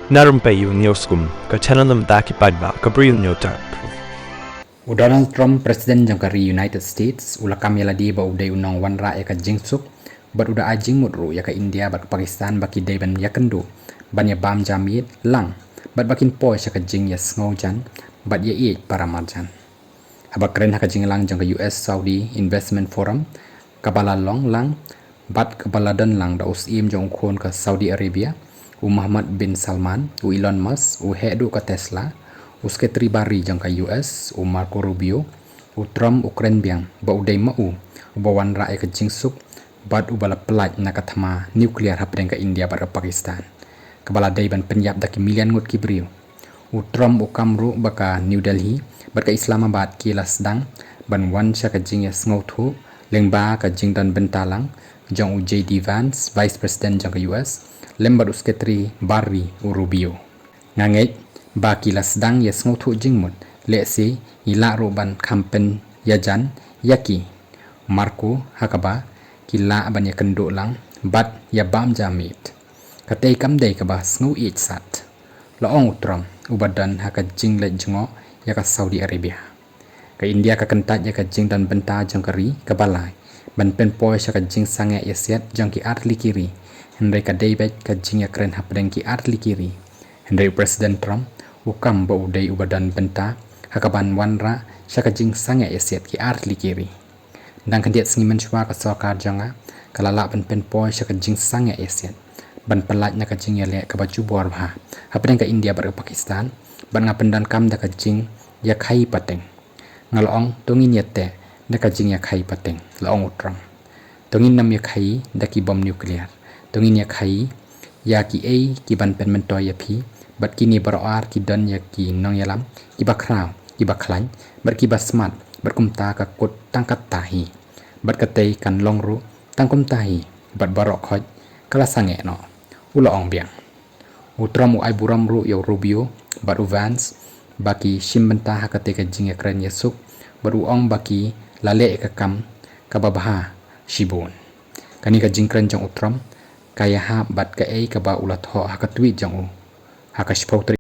Na Rympei U ka channel ki paidbah ka Bri U Hynñiewtrep. Donald Trump presiden jangkari United States ulakam yaladi ba udei nong wanrah ya ka jingsuk bat uda ajing mudru ya ka India bat Pakistan baki deiban ya kendu ban ya bam jamit lang bat bakin po ya ka jing ya sngojan bat ya paramarjan abak keren ha ka jing lang jangka US Saudi Investment Forum kabala long lang bat kabala dan lang da usim jong khon ka Saudi Arabia Muhammad bin Salman Elon Musk hedu ka Tesla Sekretari Bari jangka US Marco Rubio Trump Ukraine biang ba udei mau ba wanrah ke jingsuk bat ubala pelaj na kathama nuklear hapdeng ka India bat Pakistan kabala dei ban penyap daki milian ngut kibriu Trump ukamru baka New Delhi bat ka Islamabad kila sedang ban wan sya ka jing jingsngewthuh lengba ka jing dan bentalang jong JD Vance Vice President jangka US lembat Sekretari Bari Rubio nganget ba kila sedang ya jingsngewthuh jingmut lesi ila roban kampen yajan yaki Marco hakaba kila ban ya kenduk lang bat ya bam jamit katei kamdei kaba sngu sat laong utram ubadan haka jing le jengo ya ka Saudi Arabia ka India ka kentat ya ka jing dan benta jangkari ka balai ban pynpaw ya ka jing sange ya set jangki arli kiri hendai ka deibet ka jing ya keren hapdeng ki arli kiri hendai Presiden Trump ukam ba udei ubadan benta hakaban wanrah syaka jing sange eset ki arli kiri dang kandiat sengi menchwa ka sokar janga kalala ban pynpaw syaka jing sange eset ban pelaj na ka jing ya le ka baju bor bha hapdeng ka India bar Pakistan ban ngapendan kam da ka jing ya khai pateng ngalong tungin yete da ka jing ya khai pateng laong utram tungin nam ya khai da ki bom nuklear tungin ya khai ya ki ki ban pen mentoy iaphi bat kini baroh ki dan ya ki nong yalam ki bakrau ki baklan bat ki basmat bat kumta ka kut tangkat tahi bat katei kan longru tangkum tahi bat baroh khoj kala sange no ula ong biang utram ai buram ru yo Rubio bat Vance baki shimbenta hakate ka jing ekran yesuk bat ong baki lale ka kam ka babha Shibun kani ka jingkran jong utram kaya ha bat ka ka ba ulat ho hakatwi jong haka